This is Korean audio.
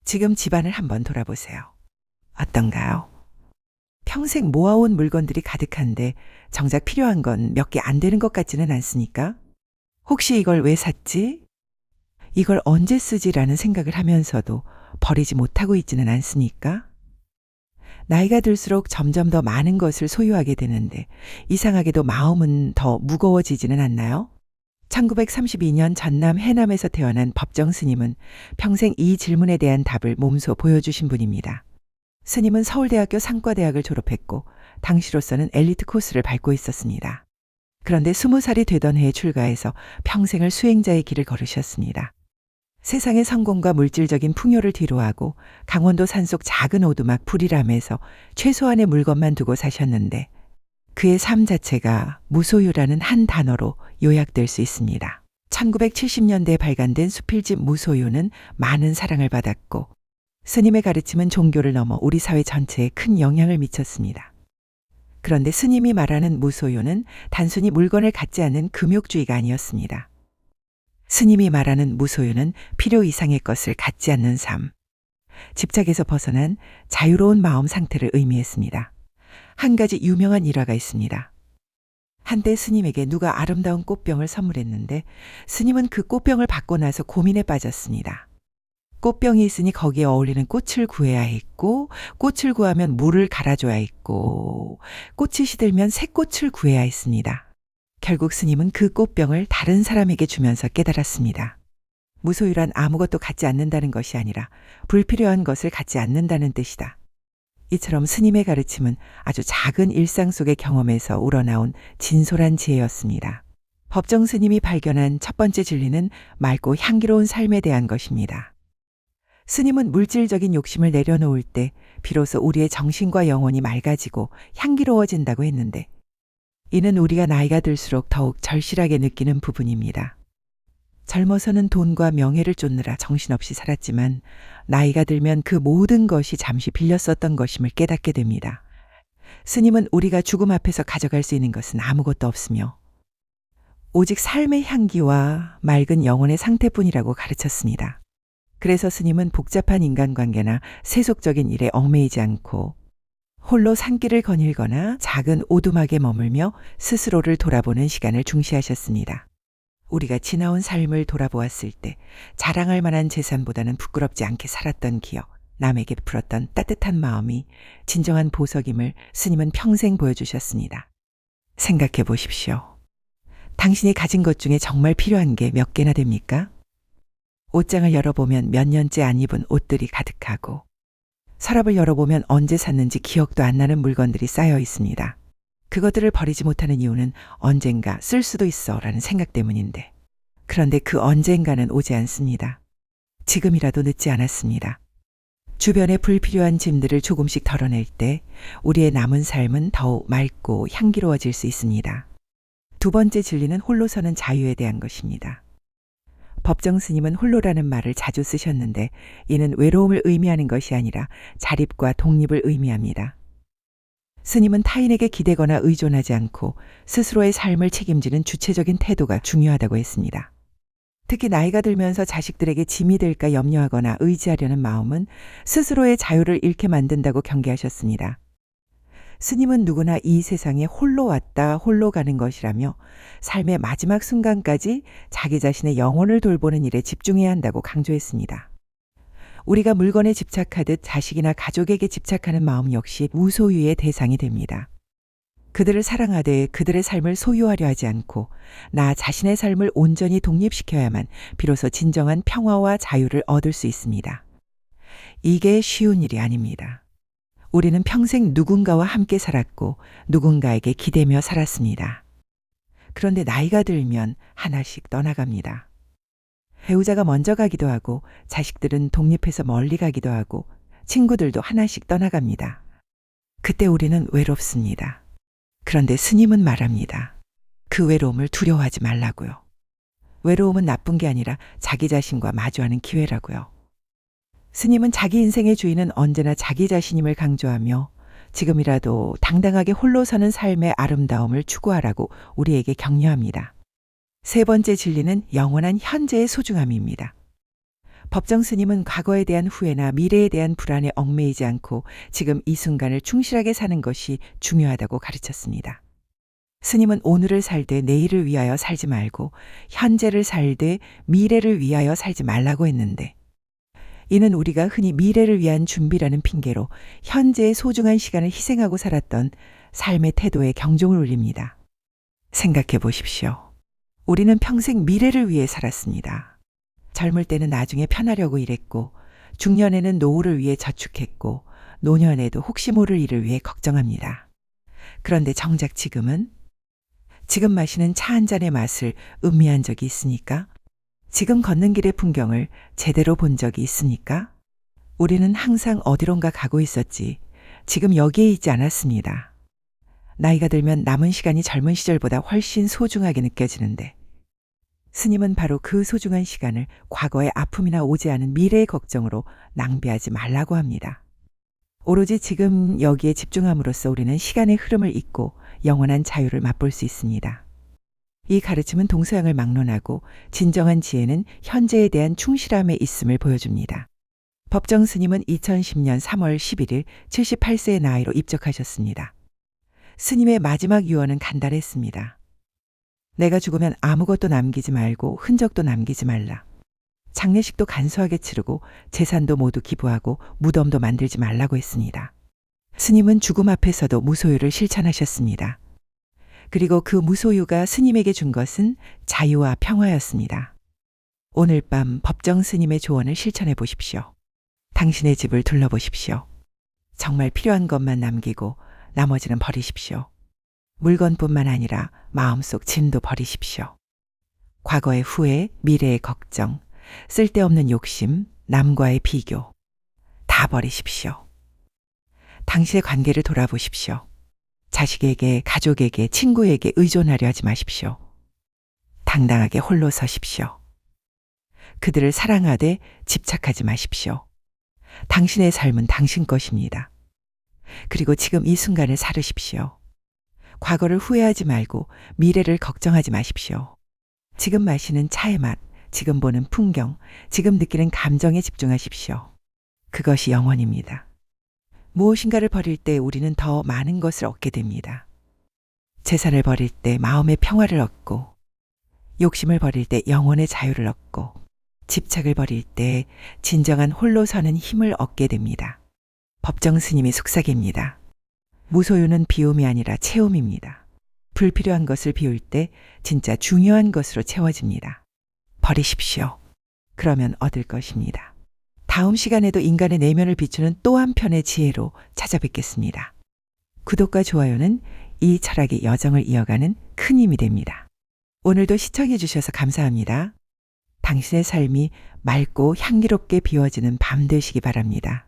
지금 집안을 한번 돌아보세요. 어떤가요? 평생 모아온 물건들이 가득한데 정작 필요한 건 몇 개 안 되는 것 같지는 않습니까? 혹시 이걸 왜 샀지? 이걸 언제 쓰지라는 생각을 하면서도 버리지 못하고 있지는 않습니까? 나이가 들수록 점점 더 많은 것을 소유하게 되는데 이상하게도 마음은 더 무거워지지는 않나요? 1932년 전남 해남에서 태어난 법정 스님은 평생 이 질문에 대한 답을 몸소 보여주신 분입니다. 스님은 서울대학교 상과대학을 졸업했고 당시로서는 엘리트 코스를 밟고 있었습니다. 그런데 20살이 되던 해에 출가해서 평생을 수행자의 길을 걸으셨습니다. 세상의 성공과 물질적인 풍요를 뒤로하고 강원도 산속 작은 오두막 불이람에서 최소한의 물건만 두고 사셨는데 그의 삶 자체가 무소유라는 한 단어로 요약될 수 있습니다. 1970년대에 발간된 수필집 무소유는 많은 사랑을 받았고 스님의 가르침은 종교를 넘어 우리 사회 전체에 큰 영향을 미쳤습니다. 그런데 스님이 말하는 무소유는 단순히 물건을 갖지 않는 금욕주의가 아니었습니다. 스님이 말하는 무소유는 필요 이상의 것을 갖지 않는 삶, 집착에서 벗어난 자유로운 마음 상태를 의미했습니다. 한 가지 유명한 일화가 있습니다. 한때 스님에게 누가 아름다운 꽃병을 선물했는데 스님은 그 꽃병을 받고 나서 고민에 빠졌습니다. 꽃병이 있으니 거기에 어울리는 꽃을 구해야 했고, 꽃을 구하면 물을 갈아줘야 했고, 꽃이 시들면 새 꽃을 구해야 했습니다. 결국 스님은 그 꽃병을 다른 사람에게 주면서 깨달았습니다. 무소유란 아무것도 갖지 않는다는 것이 아니라 불필요한 것을 갖지 않는다는 뜻이다. 이처럼 스님의 가르침은 아주 작은 일상 속의 경험에서 우러나온 진솔한 지혜였습니다. 법정 스님이 발견한 첫 번째 진리는 맑고 향기로운 삶에 대한 것입니다. 스님은 물질적인 욕심을 내려놓을 때 비로소 우리의 정신과 영혼이 맑아지고 향기로워진다고 했는데 이는 우리가 나이가 들수록 더욱 절실하게 느끼는 부분입니다. 젊어서는 돈과 명예를 쫓느라 정신없이 살았지만 나이가 들면 그 모든 것이 잠시 빌렸었던 것임을 깨닫게 됩니다. 스님은 우리가 죽음 앞에서 가져갈 수 있는 것은 아무것도 없으며 오직 삶의 향기와 맑은 영혼의 상태뿐이라고 가르쳤습니다. 그래서 스님은 복잡한 인간관계나 세속적인 일에 얽매이지 않고 홀로 산길을 거닐거나 작은 오두막에 머물며 스스로를 돌아보는 시간을 중시하셨습니다. 우리가 지나온 삶을 돌아보았을 때 자랑할 만한 재산보다는 부끄럽지 않게 살았던 기억, 남에게 풀었던 따뜻한 마음이 진정한 보석임을 스님은 평생 보여주셨습니다. 생각해 보십시오. 당신이 가진 것 중에 정말 필요한 게 몇 개나 됩니까? 옷장을 열어보면 몇 년째 안 입은 옷들이 가득하고 서랍을 열어보면 언제 샀는지 기억도 안 나는 물건들이 쌓여 있습니다. 그것들을 버리지 못하는 이유는 언젠가 쓸 수도 있어 라는 생각 때문인데 그런데 그 언젠가는 오지 않습니다. 지금이라도 늦지 않았습니다. 주변의 불필요한 짐들을 조금씩 덜어낼 때 우리의 남은 삶은 더욱 맑고 향기로워질 수 있습니다. 두 번째 진리는 홀로 서는 자유에 대한 것입니다. 법정 스님은 홀로라는 말을 자주 쓰셨는데 이는 외로움을 의미하는 것이 아니라 자립과 독립을 의미합니다. 스님은 타인에게 기대거나 의존하지 않고 스스로의 삶을 책임지는 주체적인 태도가 중요하다고 했습니다. 특히 나이가 들면서 자식들에게 짐이 될까 염려하거나 의지하려는 마음은 스스로의 자유를 잃게 만든다고 경계하셨습니다. 스님은 누구나 이 세상에 홀로 왔다 홀로 가는 것이라며 삶의 마지막 순간까지 자기 자신의 영혼을 돌보는 일에 집중해야 한다고 강조했습니다. 우리가 물건에 집착하듯 자식이나 가족에게 집착하는 마음 역시 무소유의 대상이 됩니다. 그들을 사랑하되 그들의 삶을 소유하려 하지 않고 나 자신의 삶을 온전히 독립시켜야만 비로소 진정한 평화와 자유를 얻을 수 있습니다. 이게 쉬운 일이 아닙니다. 우리는 평생 누군가와 함께 살았고 누군가에게 기대며 살았습니다. 그런데 나이가 들면 하나씩 떠나갑니다. 배우자가 먼저 가기도 하고 자식들은 독립해서 멀리 가기도 하고 친구들도 하나씩 떠나갑니다. 그때 우리는 외롭습니다. 그런데 스님은 말합니다. 그 외로움을 두려워하지 말라고요. 외로움은 나쁜 게 아니라 자기 자신과 마주하는 기회라고요. 스님은 자기 인생의 주인은 언제나 자기 자신임을 강조하며 지금이라도 당당하게 홀로 서는 삶의 아름다움을 추구하라고 우리에게 격려합니다. 세 번째 진리는 영원한 현재의 소중함입니다. 법정 스님은 과거에 대한 후회나 미래에 대한 불안에 얽매이지 않고 지금 이 순간을 충실하게 사는 것이 중요하다고 가르쳤습니다. 스님은 오늘을 살되 내일을 위하여 살지 말고 현재를 살되 미래를 위하여 살지 말라고 했는데, 이는 우리가 흔히 미래를 위한 준비라는 핑계로 현재의 소중한 시간을 희생하고 살았던 삶의 태도에 경종을 울립니다. 생각해 보십시오. 우리는 평생 미래를 위해 살았습니다. 젊을 때는 나중에 편하려고 일했고, 중년에는 노후를 위해 저축했고, 노년에도 혹시 모를 일을 위해 걱정합니다. 그런데 정작 지금은? 지금 마시는 차 한 잔의 맛을 음미한 적이 있습니까? 지금 걷는 길의 풍경을 제대로 본 적이 있습니까? 우리는 항상 어디론가 가고 있었지 지금 여기에 있지 않았습니다. 나이가 들면 남은 시간이 젊은 시절보다 훨씬 소중하게 느껴지는데, 스님은 바로 그 소중한 시간을 과거의 아픔이나 오지 않은 미래의 걱정으로 낭비하지 말라고 합니다. 오로지 지금 여기에 집중함으로써 우리는 시간의 흐름을 잊고 영원한 자유를 맛볼 수 있습니다. 이 가르침은 동서양을 막론하고 진정한 지혜는 현재에 대한 충실함에 있음을 보여줍니다. 법정 스님은 2010년 3월 11일 78세의 나이로 입적하셨습니다. 스님의 마지막 유언은 간단했습니다. 내가 죽으면 아무것도 남기지 말고 흔적도 남기지 말라. 장례식도 간소하게 치르고 재산도 모두 기부하고 무덤도 만들지 말라고 했습니다. 스님은 죽음 앞에서도 무소유를 실천하셨습니다. 그리고 그 무소유가 스님에게 준 것은 자유와 평화였습니다. 오늘 밤 법정 스님의 조언을 실천해 보십시오. 당신의 집을 둘러보십시오. 정말 필요한 것만 남기고 나머지는 버리십시오. 물건뿐만 아니라 마음속 짐도 버리십시오. 과거의 후회, 미래의 걱정, 쓸데없는 욕심, 남과의 비교 다 버리십시오. 당신의 관계를 돌아보십시오. 자식에게, 가족에게, 친구에게 의존하려 하지 마십시오. 당당하게 홀로 서십시오. 그들을 사랑하되 집착하지 마십시오. 당신의 삶은 당신 것입니다. 그리고 지금 이 순간을 살으십시오. 과거를 후회하지 말고 미래를 걱정하지 마십시오. 지금 마시는 차의 맛, 지금 보는 풍경, 지금 느끼는 감정에 집중하십시오. 그것이 영원입니다. 무엇인가를 버릴 때 우리는 더 많은 것을 얻게 됩니다. 재산을 버릴 때 마음의 평화를 얻고, 욕심을 버릴 때 영혼의 자유를 얻고, 집착을 버릴 때 진정한 홀로 서는 힘을 얻게 됩니다. 법정 스님의 속삭입니다. 무소유는 비움이 아니라 채움입니다. 불필요한 것을 비울 때 진짜 중요한 것으로 채워집니다. 버리십시오. 그러면 얻을 것입니다. 다음 시간에도 인간의 내면을 비추는 또 한편의 지혜로 찾아뵙겠습니다. 구독과 좋아요는 이 철학의 여정을 이어가는 큰 힘이 됩니다. 오늘도 시청해 주셔서 감사합니다. 당신의 삶이 맑고 향기롭게 비워지는 밤 되시기 바랍니다.